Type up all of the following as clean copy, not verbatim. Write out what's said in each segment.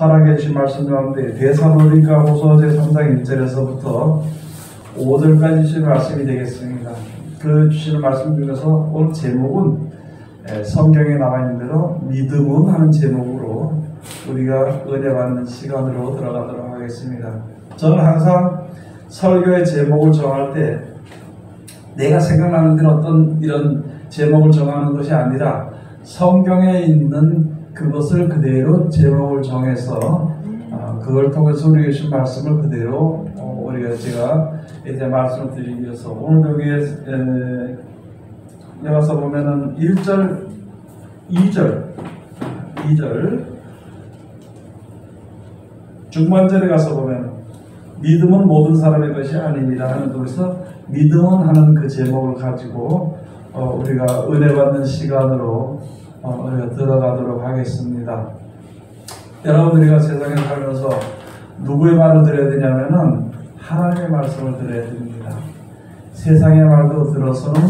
허락해 주신 말씀 가운데 데살로니가 후서 제3장 1절에서부터 5절까지 주신 말씀이 되겠습니다. 그 주시는 말씀 중에서 오늘 제목은 성경에 나와 있는 대로 믿음은 하는 제목으로 우리가 은혜 받는 시간으로 들어가도록 하겠습니다. 저는 항상 설교의 제목을 정할 때 내가 생각나는 대로 어떤 이런 제목을 정하는 것이 아니라 성경에 있는 그것을 그대로 제목을 정해서 그걸 통해서 우리에게 주신 말씀을 그대로 제가 이제 말씀을 드리기 위해서 오늘 여기에 여기서 보면은 1절, 2절 중반절에 가서 보면 믿음은 모든 사람의 것이 아닙니다 하는 곳에서 믿음은 하는 그 제목을 가지고 우리가 은혜 받는 시간으로 우리가 들어가도록 하겠습니다. 여러분, 우리가 세상에 살면서 누구의 말을 들어야 되냐면은 하나님의 말씀을 들어야 됩니다. 세상의 말도 들어서는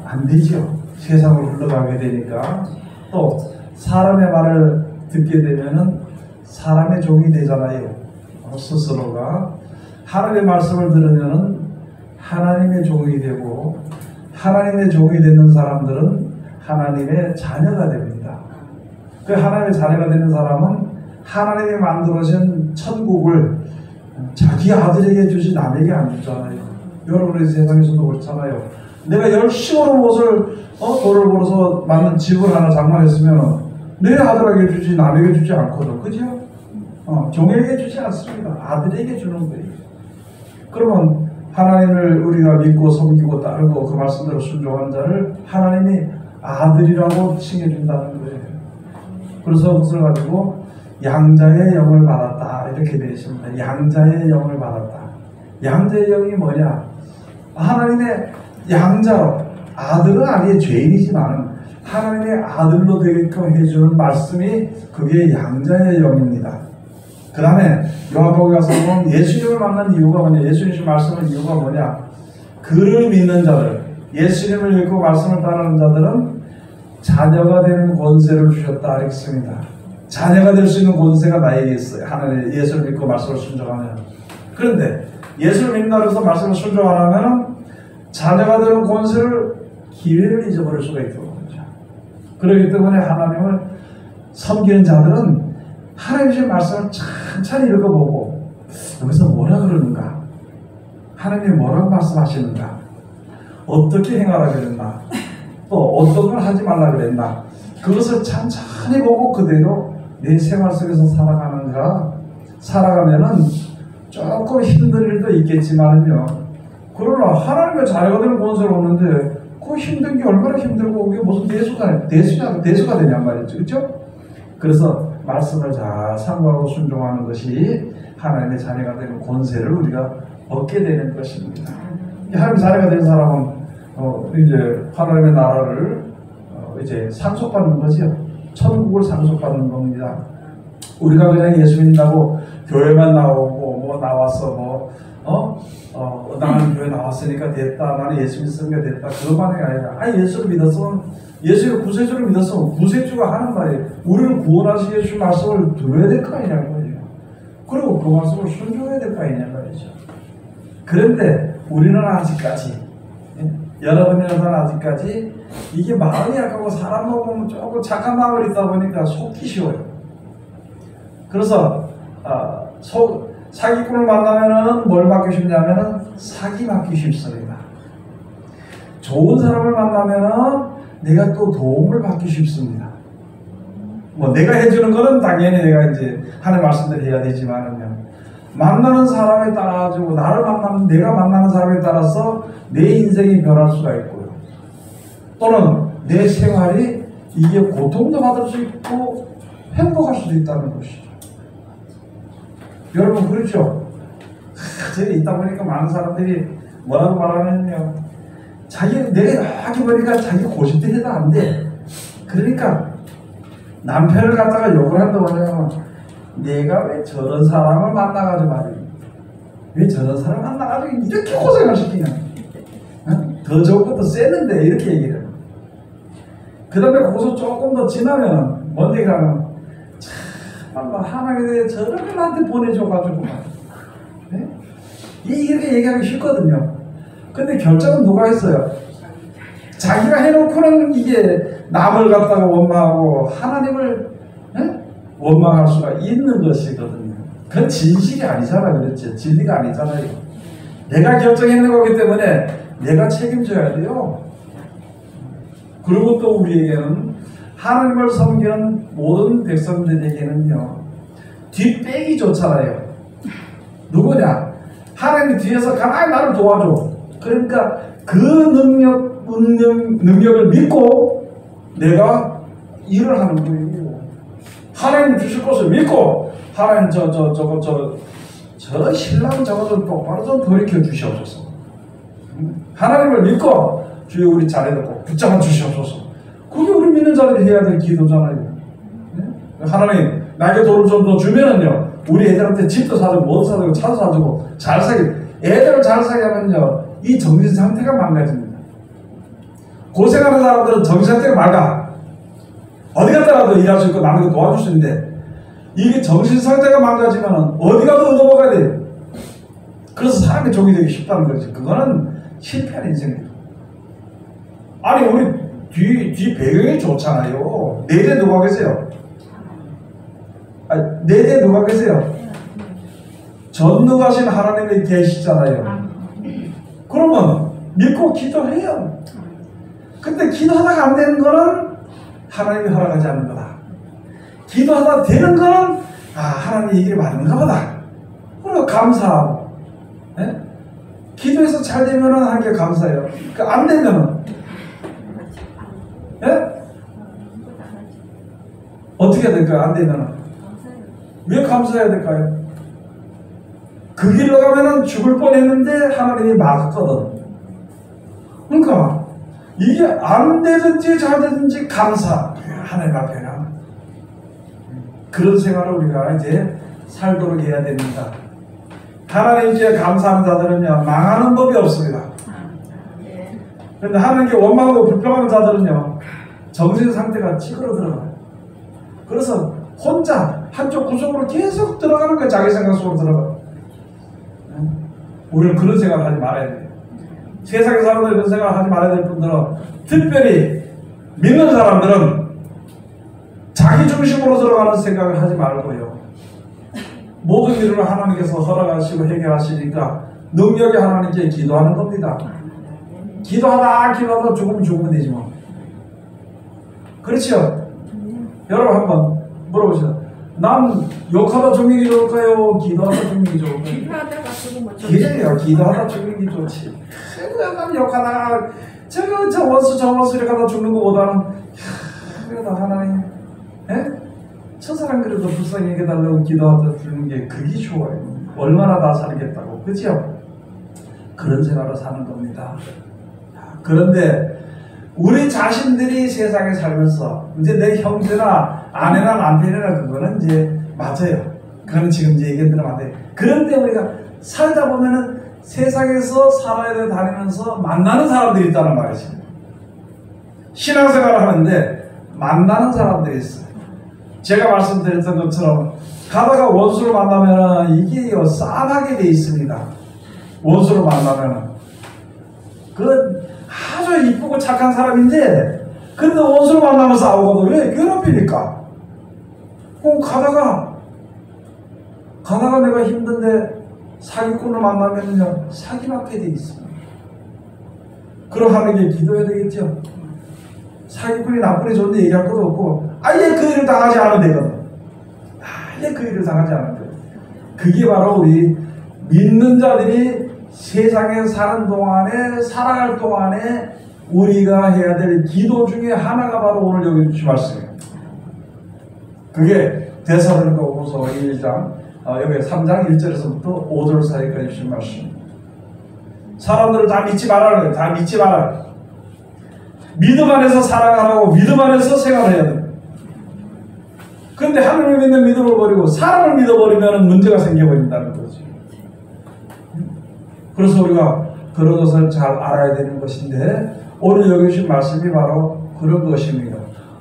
안 되죠. 세상으로 흘러가게 되니까. 또 사람의 말을 듣게 되면은 사람의 종이 되잖아요. 스스로가. 하나님의 말씀을 들으면은 하나님의 종이 되고, 하나님의 종이 되는 사람들은 하나님의 자녀가 됩니다. 그 하나님의 자녀가 되는 사람은 하나님이 만들어진 천국을 자기 아들에게 주지 남에게 안 주잖아요. 여러분의 세상에서도 그렇잖아요. 내가 열심히 돈을 벌어서 만든 집을 하나 장만했으면 내 아들에게 주지 남에게 주지 않거든. 그죠? 종에게 주지 않습니다. 아들에게 주는 거예요. 그러면 하나님을 우리가 믿고 섬기고 따르고 그 말씀대로 순종하는 자를 하나님이 아들이라고 칭해준다는 거예요. 그래서 그것을 가지고 양자의 영을 받았다 이렇게 되어 있습니다. 양자의 영을 받았다. 양자의 영이 뭐냐? 하나님의 양자로, 아들은 아니에요. 죄인이지만 하나님의 아들로 되게끔 해주는 말씀이 그게 양자의 영입니다. 그 다음에 요한복음에 가서 보면 예수님을 만난 이유가 뭐냐? 예수님 말씀은 이유가 뭐냐? 그를 믿는 자들, 예수님을 믿고 말씀을 따르는 자들은 자녀가 되는 권세를 주셨다 했습니다. 자녀가 될 수 있는 권세가 나에게 있어요. 하나님 예수를 믿고 말씀을 순종하면. 그런데 예수를 믿는다고 해서 말씀을 순종 안 하면 자녀가 되는 권세를 기회를 잊어버릴 수가 있거든요. 그렇기 때문에 하나님을 섬기는 자들은 하나님의 말씀을 천천히 읽어보고 여기서 뭐라 그러는가? 하나님이 뭐라고 말씀하시는가? 어떻게 행하라 그랬나? 또 어떤 걸 하지 말라 그랬나? 그것을 천천히 보고 그대로 내 생활 속에서 살아가면은 조금 힘든 일도 있겠지만요. 그러나 하나님의 자녀가 되는 권세를 얻는데 그 힘든 게 얼마나 힘들고 그게 무슨 대수가 되냔 말이죠. 그렇죠? 그래서 말씀을 잘 상고하고 순종하는 것이 하나님의 자녀가 되는 권세를 우리가 얻게 되는 것입니다. 하나님의 자녀가 된 사람은 이제 하나님의 나라를 이제 상속받는 거죠. 천국을 상속받는 겁니다. 우리가 그냥 예수 믿는다고 교회만 나오고 나와서 나는 교회 나왔으니까 됐다. 나는 예수 믿으니까 됐다. 그것만이 아니라 예수를 믿었으면 예수의 구세주를 믿었으면 구세주가 하는 말이에요. 우리를 구원하신 예수 말씀을 들어야 될 거 아니냐는 거예요. 그리고 그 말씀을 순종해야 될 거 아니냐는 말이죠. 그런데 우리는 아직까지 여러분이라는 아직까지 이게 마음이 약하고 사람 보면 조금 착한 마음이 있다 보니까 속기 쉬워요. 그래서 사기꾼을 만나면은 뭘 받기 쉽냐면은 사기 받기 쉽습니다. 좋은 사람을 만나면은 내가 또 도움을 받기 쉽습니다. 내가 해주는 거는 당연히 내가 이제 하는 말씀대로 해야 되지만은요. 만나는 사람에 따라 가지고 내가 만나는 사람에 따라서 내 인생이 변할 수가 있고요. 또는 내 생활이 이게 고통도 받을 수 있고 행복할 수도 있다는 것이죠. 여러분 그렇죠? 저기 있다 보니까 많은 사람들이 뭐라고 말하냐면요. 내가 여기 보니까 자기 고집대로 해도 안 돼. 그러니까 남편을 갖다가 욕을 한다고 하면 내가 왜 저런 사람을 만나가지고 말이야. 왜 저런 사람을 만나가지고 이렇게 고생을 시키냐. 더 좋은 것도 쎄는데 이렇게 얘기를 해요. 그 다음에 거기서 조금 더 지나면 뭔 얘기를 하면 하나님이 저렇게 나한테 보내줘가지고 네? 이렇게 얘기하기 쉽거든요. 근데 결정은 누가 했어요? 자기가 해놓고는 이게 남을 갖다가 원망하고 하나님을 네? 원망할 수가 있는 것이거든요. 그건 진실이 아니잖아요. 그렇지? 진리가 아니잖아요. 내가 결정했는 거기 때문에 내가 책임져야 돼요. 그리고 또 우리에게는 하나님을 섬기는 모든 백성들에게는요, 뒷배기 좋잖아요. 누구냐? 하나님이 뒤에서 가만히 나를 도와줘. 그러니까 그 능력을 믿고 내가 일을 하는 거예요. 하나님 주실 것을 믿고 하나님 저 신랑 저거 좀 똑바로 좀 돌이켜 주시옵소서. 하나님을 믿고 주여 우리 자리를 꼭 붙잡아 주시옵소서. 그게 우리 믿는 자들이 해야 될 기도잖아요. 네? 하나님 나에게 돈을 좀 더 주면은요 우리 애들한테 집도 사주고 뭐도 사주고 차도 사주고 잘 살게. 애들을 잘 살게 하면요 이 정신 상태가 망가집니다. 고생하는 사람들은 정신 상태가 맑아. 어디 갔다가도 일할 수 있고 남에게 도와줄 수 있는데 이게 정신 상태가 망가지면 어디 가도 얻어먹어야 돼요. 그래서 사람이 종이 되기 쉽다는 거지. 그거는 실패한 인생이에요. 아니 우리 뒤 배경이 좋잖아요. 내대 누가 계세요? 내대 누가 계세요? 전능하신 하나님이 계시잖아요. 그러면 믿고 기도해요. 근데 기도하다가 안 되는 거는 하나님이 허락하지 않는 거다. 기도하다 되는 거는 하나님이 이게 맞는가 보다. 그리고 감사하고 네? 기도해서 잘 되면은 하나님께 감사해요. 그러니까 안 되면은 네? 어떻게 해야 될까요? 안 되면은 왜 감사해야 될까요? 그 길로 가면은 죽을 뻔했는데 하나님이 막았거든. 그러니까 이게 안 되든지 잘 되든지 감사. 하나님 앞에는 그런 생활을 우리가 이제 살도록 해야 됩니다. 하나님께 감사하는 자들은요 망하는 법이 없습니다. 그런데 하나님께 원망하고 불평하는 자들은요 정신 상태가 찌그러들어가요. 그래서 혼자 한쪽 구석으로 계속 들어가는 거예요. 자기 생각 속으로 들어가. 우리는 그런 생각을 하지 말아야 돼요. 세상의 사람들이 그런 생각을 하지 말아야 될 뿐더러 특별히 믿는 사람들은 자기 중심으로 들어가는 생각을 하지 말고요. 모든 일을 하나님께서 허락하시고 해결하시니까 능력이 하나님께 기도하는 겁니다. 기도하다 죽으면 되지 뭐. 그렇죠? 여러분 한번 물어보시죠. 난 욕하다 죽는 게 좋을까요? 기도하다 죽는 게 좋을까요? 기도하다가 죽으면 좋지. 그래요. 기도하다 죽는 게 좋지. 약간 욕하다가 저 원수 이렇게 하다 죽는 것보다는 그래도 하나님 저 사람 그래도 불쌍히 여겨달라고 기도하다 죽는 게 그게 좋아요. 얼마나 다 살겠다고. 그렇죠? 그런 생활을 사는 겁니다. 그런데 우리 자신들이 세상에 살면서 이제 내 형제나 아내나 남편이나 그거는 이제 맞아요. 그거는 지금 이제 얘기 들으면 안 돼. 그런데 우리가 살다 보면은 세상에서 살아야 다니면서 만나는 사람들이 있다는 말이지. 신앙생활을 하는데 만나는 사람들이 있어요. 제가 말씀드렸던 것처럼 가다가 원수를 만나면은 이게 싸하게 돼 있습니다. 원수를 만나면은 그 아주 이쁘고 착한 사람인데 근데 원수를 만나면 싸우거든. 왜? 괴롭히니까. 가다가 내가 힘든데 사기꾼을 만나면요 사기맞게 돼 있습니다. 그럼 하나님께 기도해야 되겠죠. 사기꾼이 나쁜이 좋은데 얘기할 것도 없고 아예 그 일을 당하지 않으면 되거든. 아예 그 일을 당하지 않으면 되거든. 그게 바로 우리 믿는 자들이 세상에 사는 동안에 살아갈 동안에 우리가 해야 될 기도 중에 하나가 바로 오늘 여기 주신 말씀이에요. 그게 데살로니가후서 1장 여기 3장 1절에서부터 5절 사이까지 주신 말씀. 사람들을 다 믿지 말라는 거예요. 다 믿지 말아요. 믿음 안에서 살아가라고 믿음 안에서 생활해야 돼요. 그런데 하나님을 믿는 믿음을 버리고 사람을 믿어버리면 문제가 생겨버린다는 거죠. 그래서 우리가 그런 것을 잘 알아야 되는 것인데 오늘 여기 주신 말씀이 바로 그런 것입니다.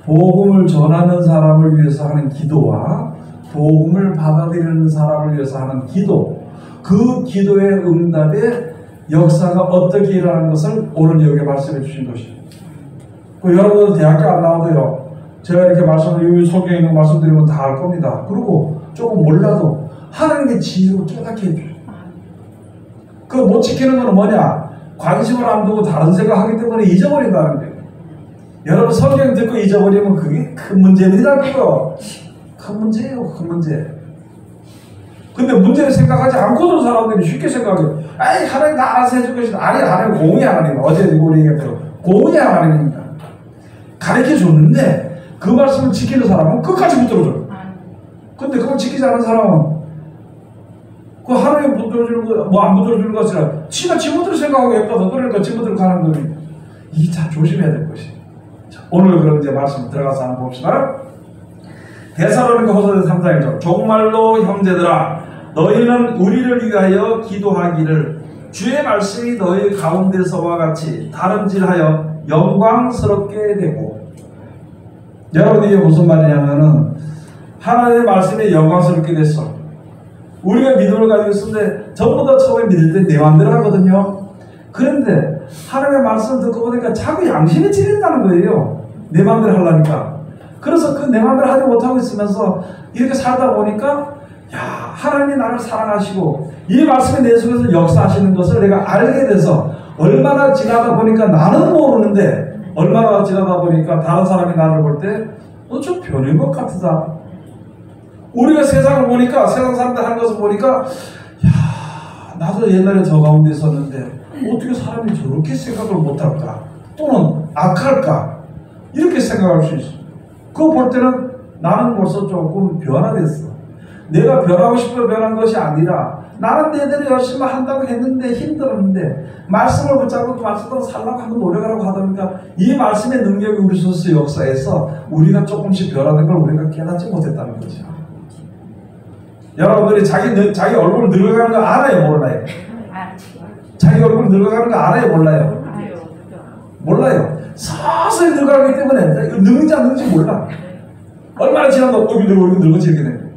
복음을 전하는 사람을 위해서 하는 기도와 복음을 받아들이는 사람을 위해서 하는 기도, 그 기도의 응답의 역사가 어떻게 일어나는 것을 오늘 여기 말씀해 주신 것이에요. 여러분들 대학교 안 나와도요, 제가 이렇게 말씀을, 성경에 있는 말씀드리면 다 알 겁니다. 그리고 조금 몰라도 하나님의 지혜로 깨닫게 해줘요. 그 못 지키는 건 뭐냐? 관심을 안 두고 다른 생각하기 때문에 잊어버린다는 거예요. 여러분 성경 듣고 잊어버리면 그게 큰 문제입니다. 그거 큰 문제예요. 큰 문제. 근데 문제를 생각하지 않고도 사람들이 쉽게 생각해요. 아이 하나님 다 알아서 해줄 것이다. 아니 하나님 공의 하나님. 어제 우리 얘기했대로 공의 하나님입니다. 가르쳐줬는데 그 말씀을 지키는 사람은 끝까지 붙들어줘요. 근데 그걸 지키지 않은 사람은 그 하나님 붙들어주는 거, 뭐 안 붙들어주는 거 아니라 지가 지무대로 생각하고 예뻐서 그러니까 지무대로 가는 거니. 이게 다 조심해야 될 것이에요. 자, 오늘 그럼 이제 말씀 들어가서 한번 봅시다. 데살로니가 후서 3장 1절. 정말로 형제들아 너희는 우리를 위하여 기도하기를 주의 말씀이 너희 가운데서와 같이 다름질하여 영광스럽게 되고. 여러분 이게 무슨 말이냐면은 하나님의 말씀이 영광스럽게 됐어. 우리가 믿음을 가지고 있었는데 전부 다 처음에 믿을 때 내 마음대로 하거든요. 그런데 하나님의 말씀을 듣고 보니까 자꾸 양심이 찔린다는 거예요. 내 마음대로 하려니까. 그래서 그 내 마음대로 하지 못하고 있으면서 이렇게 살다 보니까 야 하나님이 나를 사랑하시고 이 말씀이 내 속에서 역사하시는 것을 내가 알게 돼서 얼마나 지나다 보니까 나는 모르는데 얼마나 지나다 보니까 다른 사람이 나를 볼 때 너 좀 변인 것 같다. 우리가 세상을 보니까 세상 사람들 하는 것을 보니까 야 나도 옛날에 저 가운데 있었는데 어떻게 사람이 저렇게 생각을 못할까 또는 악할까 이렇게 생각할 수 있어. 그거 볼 때는 나는 벌써 조금 변화됐어. 내가 변하고 싶어 변한 것이 아니라 나는 내대로 열심히 한다고 했는데 힘들었는데 말씀을 붙잡고 그 말씀으로 살라고 하고 노력하라고 하다 보니까 이 말씀의 능력이 우리 속에서 역사해서 우리가 조금씩 변하는 걸 우리가 깨닫지 못했다는 거죠. 여러분들이 자기 얼굴 늙어가는 거 알아요? 몰라요? 자기 얼굴 늙어가는 거 알아요? 몰라요? 몰라요. 서서히 늙어가기 때문에 늙은지 안 늙은지 몰라. 얼마나 지나도 얼굴 늙어지 이렇게 되는 거예요.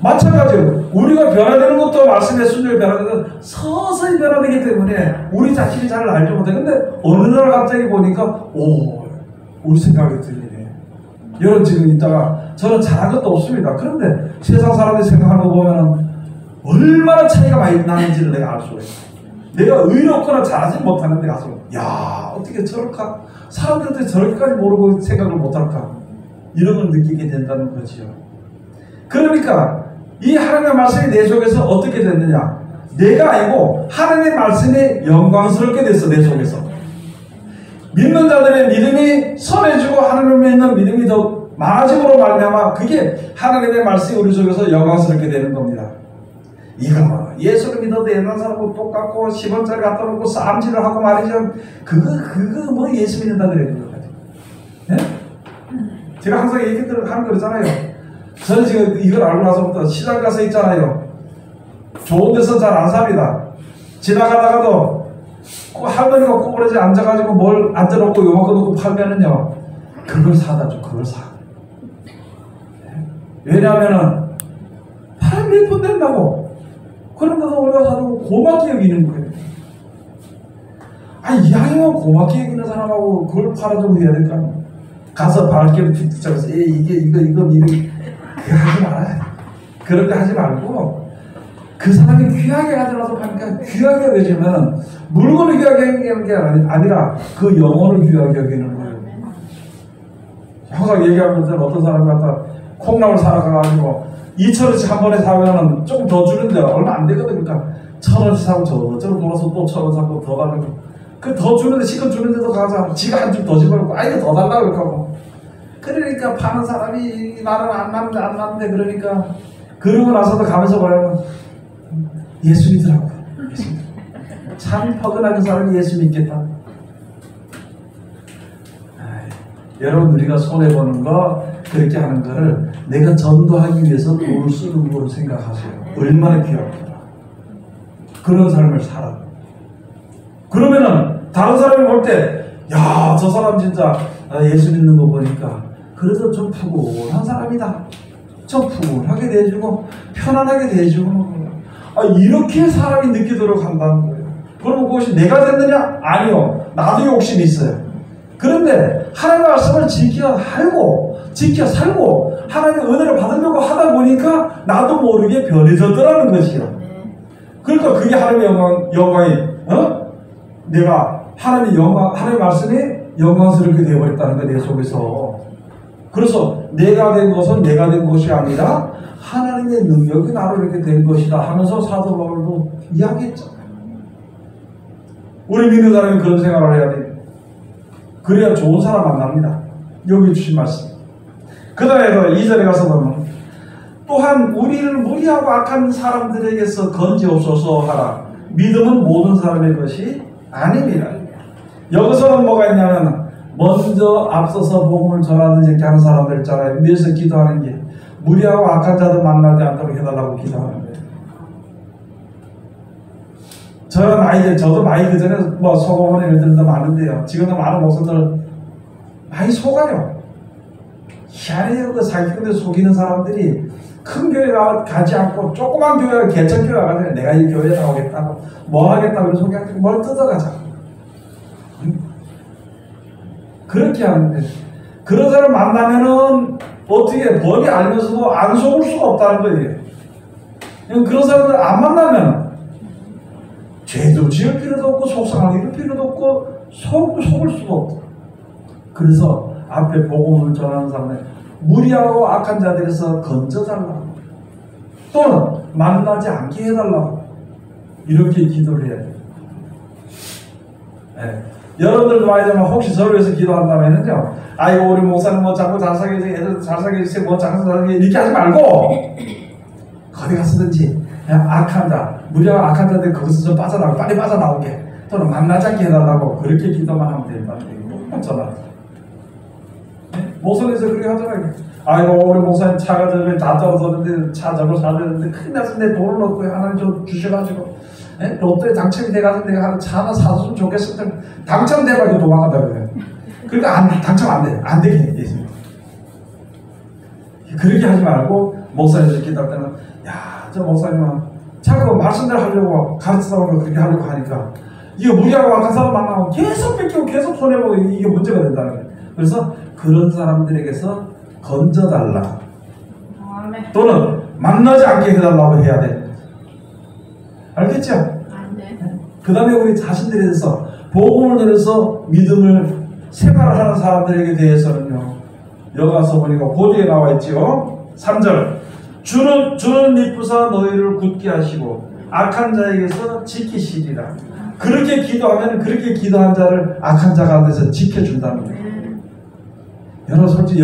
마찬가지로 우리가 변화되는 것도 말씀의 순종이 변화되는 서서히 변화되기 때문에 우리 자신이 잘 알지 못해. 근데 어느 날 갑자기 보니까 오 우리 생각이 들리네. 여러분 지금 있다가 저는 잘한 것도 없습니다. 그런데 세상 사람들이 생각하는 거 보면 얼마나 차이가 많이 나는지를 내가 알 수가 있어요. 내가 의롭거나 잘하지 못하는 데 가서 야 어떻게 저럴까? 사람들한테 저렇게까지 모르고 생각을 못할까? 이런 걸 느끼게 된다는 거지요. 그러니까 이 하나님의 말씀이 내 속에서 어떻게 됐느냐? 내가 아니고 하나님의 말씀이 영광스럽게 됐어. 내 속에서. 믿는 자들의 믿음이 선해지고 하나님을 믿는 믿음이 더 많아짐으로 말미암아 그게 하나님의 말씀이 우리 속에서 영광스럽게 되는 겁니다. 이거 예수를 믿어도 옛날 사람하고 똑같고 10원짜리 갖다 놓고 싸움질을 하고 말이죠. 그거 뭐 예수 믿는다 그래요. 네? 제가 항상 얘기들 하는 거 그러잖아요. 저는 지금 이걸 알고 나서부터 시장 가서 있잖아요. 좋은 데서 잘 안 삽니다. 지나가다가도 할머니가 꼬부러지 앉아가지고 뭘 앉아놓고 요만큼 놓고 팔면은요 그걸 사다 줘. 그걸 사. 왜냐하면은 팔 몇 푼 된다고. 그런데도 우리가 사도 고맙게 여기는 거예요. 아니 이왕이면 고맙게 여기는 사람하고 그걸 팔아주고 해야 될까? 가서 발길을 툭툭 잡아서 이거 그거 하지 말아요. 그런 거 하지 말고 그 사람이 귀하게 가져와서 파니까 귀하게 여기면 물건을 귀하게 여기는 게 아니라 그 영혼을 귀하게 여기는 거예요. 항상 얘기하면서 어떤 사람이 갖다 콩나물 사러 가가지고 2,000원씩 한 번에 사면은 조금 더 주는데 얼마 안 되거든. 그러니까 1,000원씩 사고 저쪽으로 돌아서 또 1,000원 사고 더 달라고. 그 더 주는데 실컷 주는데도 가자. 지가 한 줌 더 집어넣고 이거 더 달라고 그렇게 하고. 그러니까 파는 사람이 나는 안 남는데 그러니까 그러고 나서도 가면서 뭐냐면 예수 믿으라고. 참 퍼그나 그 사람이 예수 믿겠다. 여러분 우리가 손해보는 거 그렇게 하는 거를 내가 전도하기 위해서 돈을 쓰는 거로 생각하세요. 얼마나 귀합니까? 그런 삶을 살아. 그러면은 다른 사람이 볼 때 야, 저 사람 진짜 예수 믿는 거 보니까 그래도 좀 푸근한 사람이다. 좀 푸근하게 대해주고 편안하게 대해주는 거예요. 이렇게 사람이 느끼도록 한다는 거예요. 그러면 그것이 내가 됐느냐? 아니요. 나도 욕심이 있어요. 그런데 하나님의 말씀을 지켜 살고 하나님의 은혜를 받으려고 하다 보니까 나도 모르게 변해졌더라는 것이요. 그러니까 그게 하나님의 영광이 내가 하나님의 말씀이 영광스럽게 되어버렸다는 거예요. 내 속에서. 그래서 내가 된 것은 내가 된 것이 아니라 하나님의 능력이 나로 이렇게 된 것이다 하면서 사도 바울도 이야기했잖아요. 우리 믿는 사람이 그런 생각을 해야 돼요. 그래야 좋은 사람 만납니다. 여기 주신 말씀. 그 다음에 2절에 가서 보면 또한 우리를 무리하고 악한 사람들에게서 건지옵소서 하라. 믿음은 모든 사람의 것이 아닙니다. 여기서는 뭐가 있냐면 먼저 앞서서 복음을 전하든지 이렇게 하는 사람들 있잖아요. 위에서 기도하는 게 무리하고 악한 자들 만나지 않도록 해달라고 기도하는 거예요. 저도 많이 그 전에 속아보는 일들도 많은데요. 지금도 많은 목사들 많이 속아요. 희한해요. 그 사기꾼들 속이는 사람들이 큰 교회 가지 않고 조그만 교회, 개척교회 가가지고 내가 이 교회에 나오겠다고 뭐 하겠다고 속여가지고 뭘 뜯어가자. 그렇게 하는데 그런 사람 만나면은 어떻게 법이 알면서도 안 속을 수가 없다는 거예요. 그런 사람들 안 만나면 죄도 지을 필요도 없고 속상하게 이럴 필요도 없고 속을 수가 없다. 그래서 앞에 복음을 전하는 사람들 무리하고 악한 자들에서 건져달라고 또는 만나지 않게 해달라고 이렇게 기도를 해야 돼요. 네. 여러분들도 많이 되면 혹시 저를 위해서 기도한다면요, 아이고 우리 목사님 뭐 자꾸 잘 살게 해주세요, 애들 잘 살게 해주세요, 뭐 잘 살게 이렇게 하지 말고 어디 가서든지 그냥 악한 자, 무리하고 악한 자들 거기서 좀 빨리 빠져나오게 또는 만나지 않게 해달라고 그렇게 기도만 하면 된다는 얘기고 전화. 목소리에서 그렇게 하잖아요. 아이고 우리 목사님 차가 저기 다 떨어졌는데 차 저거 사야 되는데 큰일 났어. 내 돈을 넣고 하나님 좀 주셔가지고 로또에 당첨이 돼가지고 내가 차 하나 사줬으면 좋겠어. 당첨돼가지고 도망간다 그래요. 그러니까 당첨 안 되게 해. 그렇게 하지 말고 목사님들 기도할 때는 저 목사님은 자꾸 말씀대로 하려고 가르치다보면 그렇게 하려고 하니까 이거 무리하고 악한 사람 만나면 계속 뺏기고 계속 손해보고 이게 문제가 된다는 거예요. 그래서 그런 사람들에게서 건져달라 또는 만나지 않게 해달라고 해야 돼. 알겠죠? 네. 그 다음에 우리 자신들에 대해서 복음을 들어서 믿음을 생활하는 사람들에게 대해서는요, 여기 가서 보니까 고디에 나와 있죠. 3절 주는 이쁘사 너희를 굳게 하시고 악한 자에게서 지키시리라. 그렇게 기도하면 그렇게 기도한 자를 악한 자가 돼서 지켜준다는 거예요. 여러분 솔직히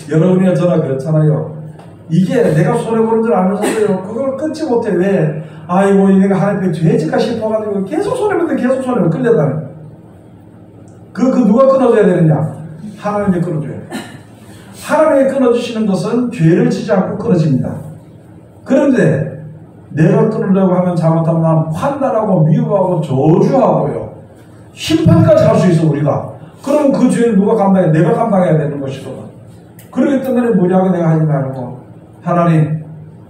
여러분이나 저나 그렇잖아요. 이게 내가 손해보는 줄 알면서도요 그걸 끊지 못해. 왜? 아이고 내가 하나님 죄질까 싶어가지고 계속 손해보는데 계속 손해보고 끌려다녀. 그 누가 끊어줘야 되느냐? 하나님이 끊어줘야 돼. 하나님이 끊어주시는 것은 죄를 지지 않고 끊어집니다. 그런데 내가 끊으려고 하면 잘못하면 판단하고 미워하고 저주하고요 심판까지 할 수 있어 우리가. 그럼 그 죄를 누가 감당해? 내가 감당해야 되는 것이거든. 그렇기 때문에 무리하게 내가 하지 말고 하나님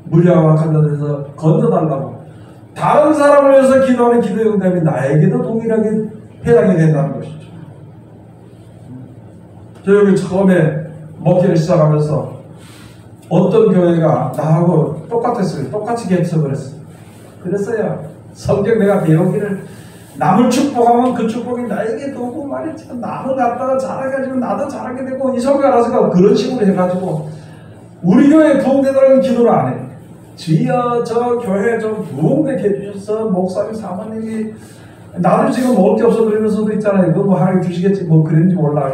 무리하고 악한 자들에서 건져달라고. 다른 사람을 위해서 기도하는 기도의 응답이 나에게도 동일하게 해당이 된다는 것이죠. 저 여기 처음에 목회를 시작하면서 어떤 교회가 나하고 똑같았어요. 똑같이 개척을 했어요. 그랬어요. 성경 내가 배우기를 남을 축복하면 그 축복이 나에게도 오고 말이지. 남을 갖다가 잘해가지고 나도 잘하게 되고 이 성경 알아서가 그런 식으로 해가지고 우리 교회에 부흥되더라는 기도를 안 해. 주여 저 교회 좀 부흥되게 해주셔서 목사님 사모님이 나도 지금 먹을 게 없어 그러면서도 있잖아요. 그거 뭐 하나님 주시겠지 뭐 그랬는지 몰라.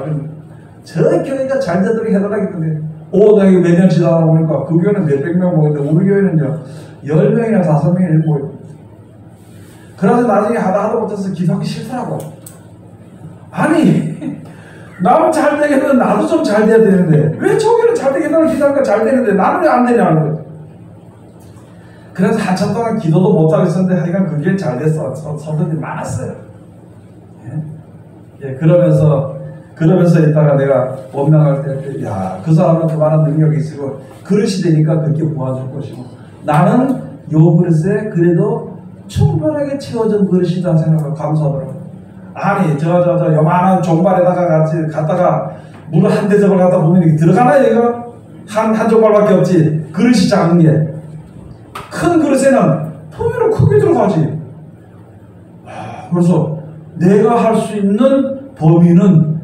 저 교회가 잘 되도록 해달라겠던데 내가 몇 년 지나다 보니까 그 교회는 몇백 명 모였는데 우리 교회는요 10명이나 5명이 모여요. 그래서 나중에 하다 못해서 기도하기 싫더라고. 아니 나는 잘 되겠는데 나도 좀 잘 돼야 되는데 왜 저기는 잘 되겠다고 기도하니까 잘 되는데 나는 왜 안 되냐는 거예요. 그래서 한참 동안 기도도 못하고 있었는데 하여간 그게 잘 됐어. 선배들이 많았어요. 그러면서 그러면서 있다가 내가 원망할 때, 야, 그 사람은 그만한 능력이 있고 그릇이 되니까 그렇게 도와줄 것이고, 나는 요 그릇에 그래도 충분하게 채워진 그릇이다 생각하고 감사하더라고요. 아니, 저 요만한 종발에다가 갖다가 물 한 대접을 갖다 보면 이게 들어가나, 이거? 한 종발밖에 없지. 그릇이 작은 게. 큰 그릇에는 통으로 크게 들어가지. 그래서 내가 할 수 있는 범위는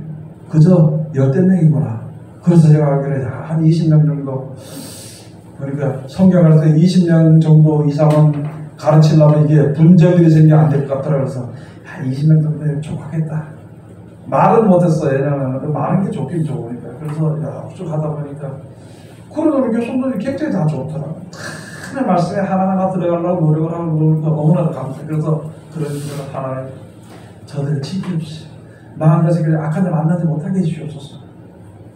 그저 열댓 명이구나. 그래서 제가 알기로 한 20명 정도, 그러니까 성경을 할 때 20명 정도 이상은 가르치려면 이게 분쟁들이 생겨 안 될 것 같더라. 그래서 한 20명 정도에 족하겠다. 말은 못했어요. 왜냐하면 많은 게 좋긴 좋으니까. 그래서 쭉 하다 보니까 그러다 보니까 성도들이 굉장히 다 좋더라. 하나님 말씀에 하나하나 들어가려고 노력을 하고 그러니까 너무나도 감사해요. 그래서 그런 일을 하나님 저들을 지켜주세요. 마음가짐을 악한 데 만나지 못하게 해주시옵소서.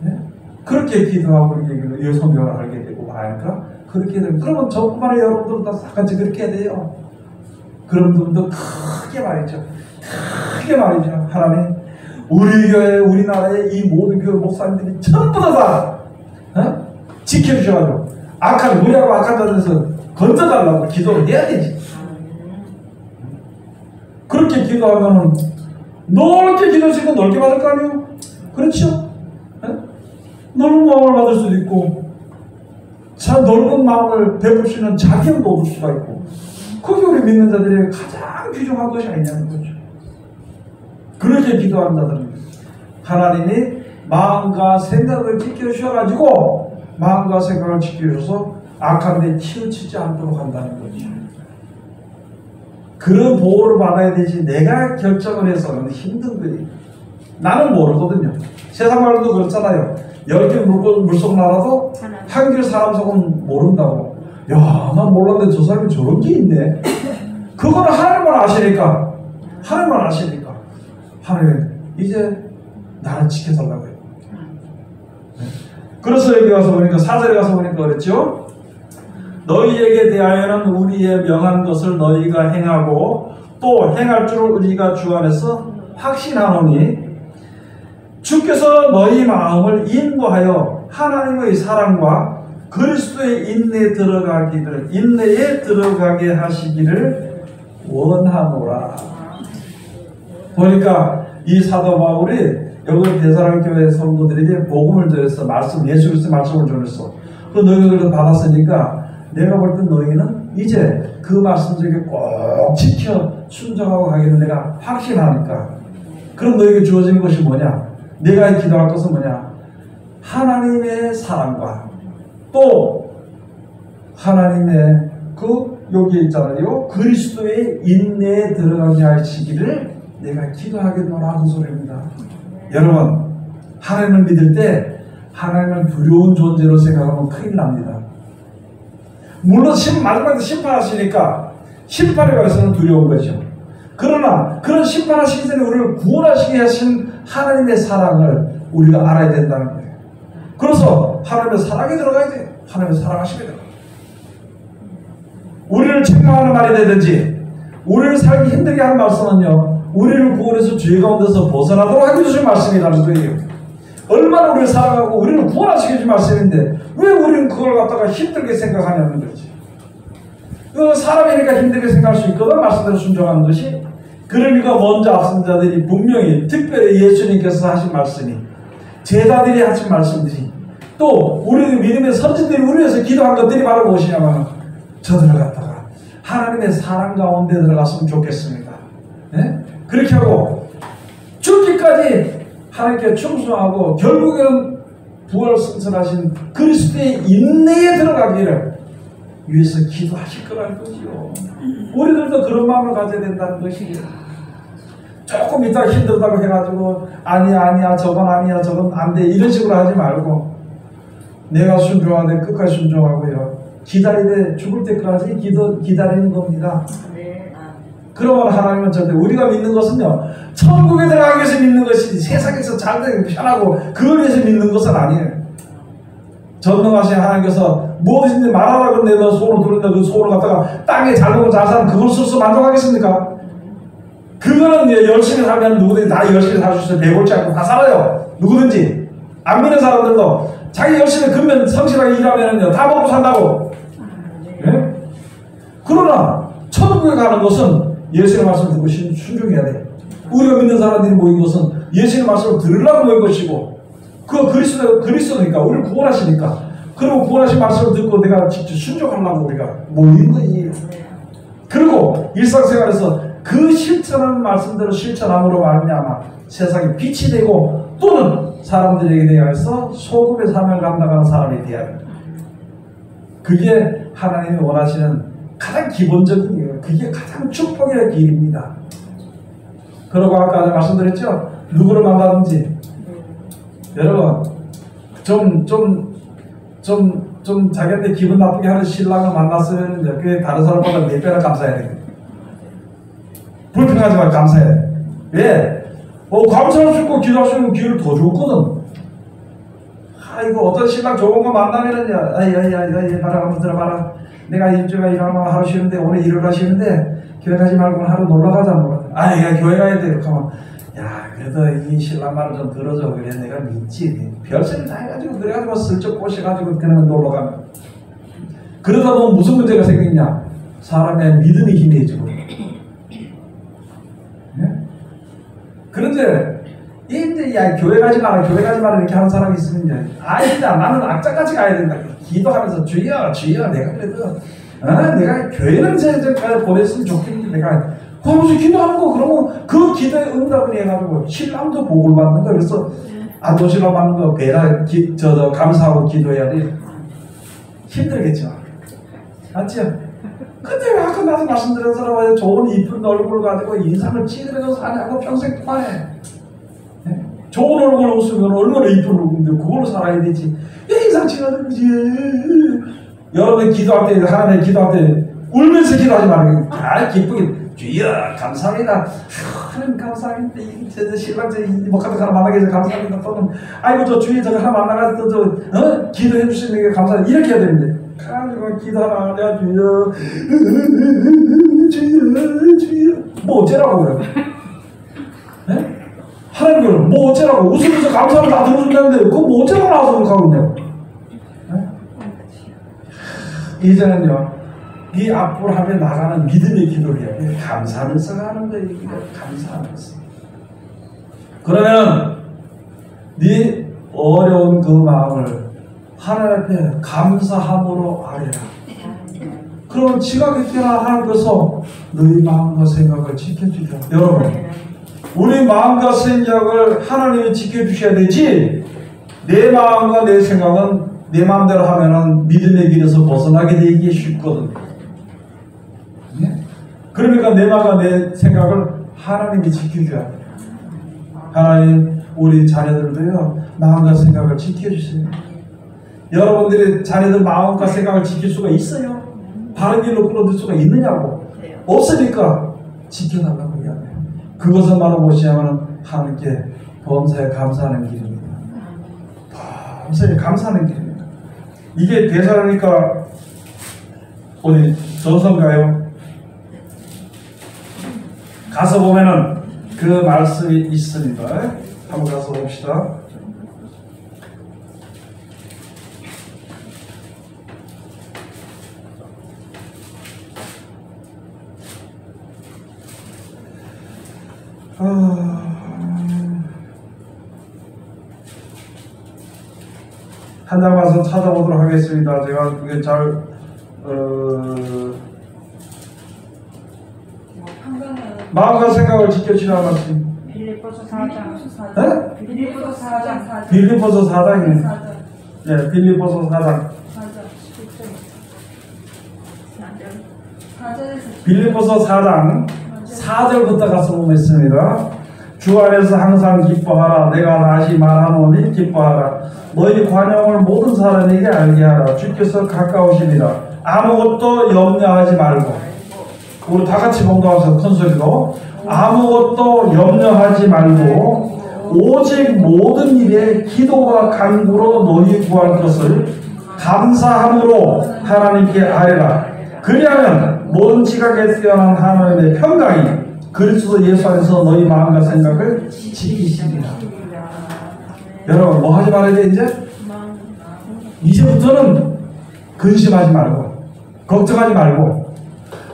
네? 그렇게 기도하고 이 성경을 알게 되고 하니까 그렇게 되면, 그러면 저뿐만 아니라 여러분들도 다 같이 그렇게 해야 돼요. 그런 분도 크게 말이죠. 크게 말이죠. 하나님, 우리 교회, 우리나라의 이 모든 교회 목사님들이 전부 다 지켜주셔가지고 악한, 무리하고 악한 자들에서 건져달라고 기도를 해야 되지. 그렇게 기도하면은 넓게 기도하시고 넓게 받을 거 아니에요? 그렇죠? 넓은 마음을 받을 수도 있고, 참 넓은 마음을 베푸시는 자기형도 얻을 수가 있고, 그게 우리 믿는 자들의 가장 귀중한 것이 아니냐는 거죠. 그렇게 기도하는 자들은 하나님이 마음과 생각을 지켜주셔가지고, 마음과 생각을 지켜주셔서 악한 데 치우치지 않도록 한다는 거죠. 그런 보호를 받아야 되지, 내가 결정을 해서는 힘든 거예요. 나는 모르거든요. 세상 말도 그렇잖아요. 10개 물속 나라도 한 길 사람 속은 모른다고. 야, 난 몰랐는데 저 사람이 저런 게 있네. 그거는 하나님만 아시니까. 하나님만 아시니까. 하나님, 이제 나를 지켜달라고 해요. 그래서 여기 가서 보니까, 4절에 가서 보니까 그랬죠. 너희에게 대하여는 우리의 명한 것을 너희가 행하고 또 행할 줄 우리가 주 안에서 확신하노니, 주께서 너희 마음을 인도하여 하나님의 사랑과 그리스도의 인내에 들어가게 하시기를 원하노라. 보니까 이 사도 바울이 여기 데살로니가 성도들에게 복음을 전했어. 예수 그리스도의 말씀을 전했어. 그 너희들도 받았으니까 내가 볼 때 너희는 이제 그 말씀 중에 꼭 지켜 순종하고 가기를 내가 확신하니까. 그럼 너희에게 주어진 것이 뭐냐? 내가 기도할 것은 뭐냐? 하나님의 사랑과 또 하나님의 여기 있잖아요. 그리스도의 인내에 들어가게 하시기를 내가 기도하겠노라, 그 소리입니다. 여러분, 하나님을 믿을 때 하나님을 두려운 존재로 생각하면 큰일 납니다. 물론 마지막에 심판하시니까 심판에 관해서는 두려운 거죠. 그러나 그런 심판하시기 전에 우리를 구원하시게 하신 하나님의 사랑을 우리가 알아야 된다는 거예요. 그래서 하나님의 사랑에 들어가야 돼요. 하나님의 사랑하시게 돼요. 우리를 책망하는 말이 되든지 우리를 살기 힘들게 하는 말씀은요, 우리를 구원해서 죄 가운데서 벗어나도록 하기 위해서 말씀이라는 거예요. 얼마나 우리를 사랑하고 우리를 구원하시기 위해서 말씀인데 왜 우리는 그걸 갖다가 힘들게 생각하냐는 거지. 사람이니까 힘들게 생각할 수 있거든, 말씀대로 순종하는 것이. 그러니까 먼저 앞선 자들이 분명히 특별히 예수님께서 하신 말씀이, 제자들이 하신 말씀들이, 또 우리 믿음의 선지들이 우리 위해서 기도한 것들이 바로 무엇이냐면, 저들을 갖다가 하나님의 사랑 가운데 들어갔으면 좋겠습니다. 네? 그렇게 하고 죽기까지 하나님께 충성하고 결국에는 부활 승천하신 그리스도의 인내에 들어가기를 위해서 기도하실 거라는 거지요. 우리들도 그런 마음을 가져야 된다는 것이에요. 조금 이따 힘들다고 해가지고 아니야 저건 아니야 저건 안 돼 이런 식으로 하지 말고, 내가 순종하되 끝까지 순종하고요, 기다리되 죽을 때까지 기다리는 겁니다. 그러면 하나님은 절대, 우리가 믿는 것은요, 천국에 들어가기 위해서 믿는 것이지 세상에서 잘 되고 편하고 그걸 위해서 믿는 것은 아니에요. 전능하신 하나님께서 무엇인지 말하라고 내 너 소원을 들었는데 그 소원을 갖다가 땅에 잘 먹고 잘 사는 그걸 스스로 만족하겠습니까? 그거는 열심히 살면 누구든지 다 열심히 살 수 있어요. 배고프지 않고 다 살아요. 누구든지 안 믿는 사람들도 자기 열심히 근면 성실하게 일하면요 다 먹고 산다고. 네? 그러나 천국에 가는 것은 예수의 말씀을 듣고 순종해야 돼. 우리가 믿는 사람들이 모인 것은 예수의 말씀을 들으려고 모인 것이고, 그 그리스도니까 우리를 구원하시니까, 그리고 구원하신 말씀을 듣고 내가 직접 순종하려고 우리가 모인 거예요. 그리고 일상생활에서 그 실천하는 말씀대로 실천함으로 말미암아 세상에 빛이 되고, 또는 사람들에게 대하여서 소금의 사명을 감당하는 사람이 되어야 합니다. 그게 하나님이 원하시는 가장 기본적인 이유예요. 그게 가장 축복의 길입니다. 그러고 아까 말씀드렸죠? 누구를 만나든지 여러분 좀 자기한테 기분 나쁘게 하는 신랑을 만났으면 그게 다른 사람보다 몇 배나 감사해야 돼요. 불평하지 말고 감사해야 돼. 왜? 감사할 수 있고 기도할 수 있는 기회를 더 줬거든. 이거 어떤 신랑 좋은 거 만나면은요, 봐라, 한번 들어봐라. 내가 일주일에 일하면 하루 쉬는데, 오늘 일을 하시는데, 교회 가지 말고 하루 놀러 가자. 야, 교회 가야 돼. 이렇게 하면, 야, 그래도 이 신랑 말을 좀 들어줘. 그래, 내가 믿지. 별소리 다 해가지고, 그래가지고 슬쩍 꼬셔가지고, 그냥 놀러 가면. 그러다 보면 무슨 문제가 생기냐? 사람의 믿음이 희미해지고. 네? 그런데, 야, 교회 가지 마라, 이렇게 하는 사람이 있으면요. 아니다, 나는 악자까지 가야 된다. 기도하면서, 주여, 내가 그래도, 내가 교회는 제가 보냈으면 좋겠는데, 내가, 하면서 기도하는 거, 그러면 그 기도에 응답을 해가지고, 신랑도 복을 받는 거, 그래서, 안도신랑 받는 거, 감사하고 기도해야 돼. 힘들겠죠. 맞죠? 근데 왜 아까 나도 말씀드린 사람, 좋은 이쁜 얼굴을 가지고 인상을 찌들여서 사냐고 평생 동안에. 좋은 얼굴 없으면 얼마나 이쁜 얼굴인데 그걸로 살아야 되지. 왜 인상 찌가지고 여러분 기도할 때, 하나님 기도할 때 울면서 기도하지 말고 기쁘게 주여 감사합니다. 하나님 감사합니다. 신랑 목 같은 사람 만나게 해서 감사합니다. 또는 아이고 저 주위에 저거 하나 만나가지고 저 기도해 주시는 게 감사합니다. 이렇게 해야 되는데 가지고 기도하라 내가 주여 뭐 어쩌라고 그래. 네? 하나님은 뭐 어쩌라고 웃으면서 감사를 다 들어준다는데 그거 뭐 어쩌라고 나와서 그렇게 하고 있냐고. 네? 이제는요 이 앞으로 하며 나가는 믿음의 기도를 해야 돼. 감사하면서 가는 거예요. 감사하면서. 그러면 네 어려운 그 마음을 하나님 앞에 감사함으로 아뢰라. 그러면 지각했기나 하나님께서 너희 마음과 생각을 지켜주리라. 여러분 우리 마음과 생각을 하나님이 지켜주셔야 되지, 내 마음과 내 생각은 내 마음대로 하면은 믿음의 길에서 벗어나게 되기 쉽거든. 네? 그러니까 내 마음과 내 생각을 하나님이 지켜줘야 돼. 하나님, 우리 자녀들도요, 마음과 생각을 지켜주세요. 여러분들이 자녀들 마음과 생각을 지킬 수가 있어요? 바른 길로 끌어들 수가 있느냐고? 없으니까 지켜달라고 이야기해요. 그것은 바로 무엇이냐면 하나님께 범사에 감사하는 길입니다. 범사에 감사하는 길입니다. 이게 대사라니까 어디 전서인가요? 가서 보면은 그 말씀이 있습니다. 한번 가서 봅시다. 한 장 와서 찾아보도록 하겠습니다. 제가 그게 잘 마음과 생각을 지켜주라 말씀. 빌립보서 4장. 빌립보서 4장이네. 네, 빌립보서 4장. 빌립보서 4장 4절부터 가서 보겠습니다. 주 안에서 항상 기뻐하라. 내가 다시 말하노니 기뻐하라. 너희 관용을 모든 사람에게 알게 하라. 주께서 가까우시니라. 아무것도 염려하지 말고, 우리 다 같이 봉독하면서 큰 소리로 아무것도 염려하지 말고 오직 모든 일에 기도와 간구로 너희 구할 것을 감사함으로 하나님께 아뢰라. 그리하면 모든 지각에 뛰어난 하나님의 평강이 그리스도 예수 안에서 너희 마음과 생각을 지키시리라. 여러분 뭐 하지 말아야 돼 이제? 이제부터는 근심하지 말고 걱정하지 말고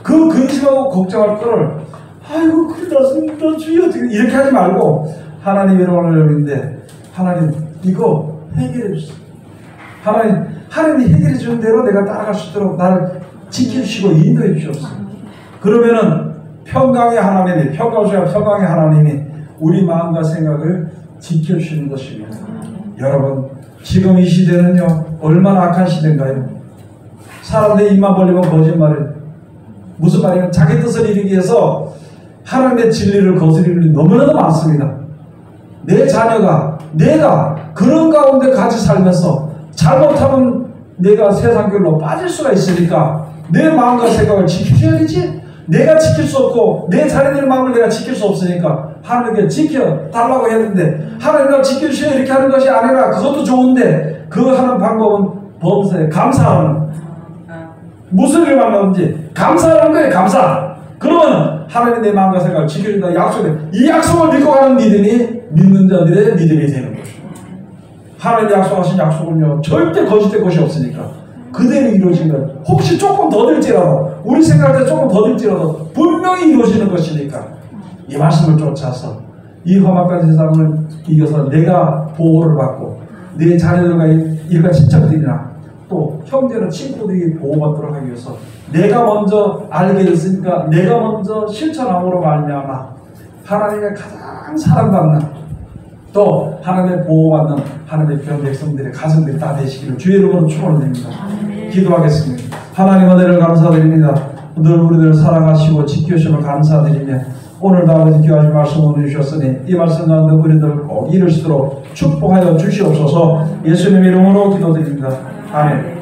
그 근심하고 걱정할 거를 아이고 큰일 났습니다 주여 이렇게 하지 말고 하나님의 오늘인데 하나님 이거 해결해 주세요. 하나님이 해결해 주는 대로 내가 따라갈 수 있도록 나를 지켜주시고 인도해 주옵소서. 그러면은 평강의 하나님이 평강의 하나님이 우리 마음과 생각을 지켜주시는 것입니다. 여러분 지금 이 시대는요 얼마나 악한 시대인가요? 사람들이 입만 벌리면 거짓말을 무슨 말이냐면 자기 뜻을 이루기 위해서 하나님의 진리를 거스리는 일이 너무나도 많습니다. 내 자녀가 내가 그런 가운데 같이 살면서 잘못하면 내가 세상길로 빠질 수가 있으니까 내 마음과 생각을 지켜줘야 되지. 내가 지킬 수 없고 내 자녀들의 마음을 내가 지킬 수 없으니까 하나님께 지켜달라고 했는데 하나님 날 지켜주셔야 이렇게 하는 것이 아니라 그것도 좋은데 그 하는 방법은 범사에 감사하는 무슨 일을 만나든지 감사하는 거예요. 감사. 그러면 하나님 내 마음과 생각을 지켜준다 약속해. 이 약속을 믿고 가는 믿음이 믿는 자들의 믿음이 되는 것입니다. 하나님 약속하신 약속은요 절대 거짓될 것이 없으니까 그대로 이루어지는 혹시 조금 더 될지라도 우리 생각할 때 조금 더 될지라도 분명히 이루어지는 것이니까 이 말씀을 쫓아서 이 험악한 세상을 이겨서 내가 보호를 받고 내 자녀들과 일가 친척들이나 또 형제나 친구들이 보호받도록 하기 위해서 내가 먼저 알게 됐으니까 내가 먼저 실천함으로 말미암아 하나님의 가장 사랑받는 또 하나님의 보호받는 하나님의 귀한 백성들의 가정들이 다 되시기를 주의 이름으로 축원드립니다. 기도하겠습니다. 하나님 은혜를 감사드립니다. 늘 우리들을 사랑하시고 지켜주심을 감사드리며 오늘도 아버지 귀하신 말씀을 주셨으니 이 말씀 가운데 우리들 꼭 이룰 수 있도록 축복하여 주시옵소서. 예수님 이름으로 기도드립니다. 아멘.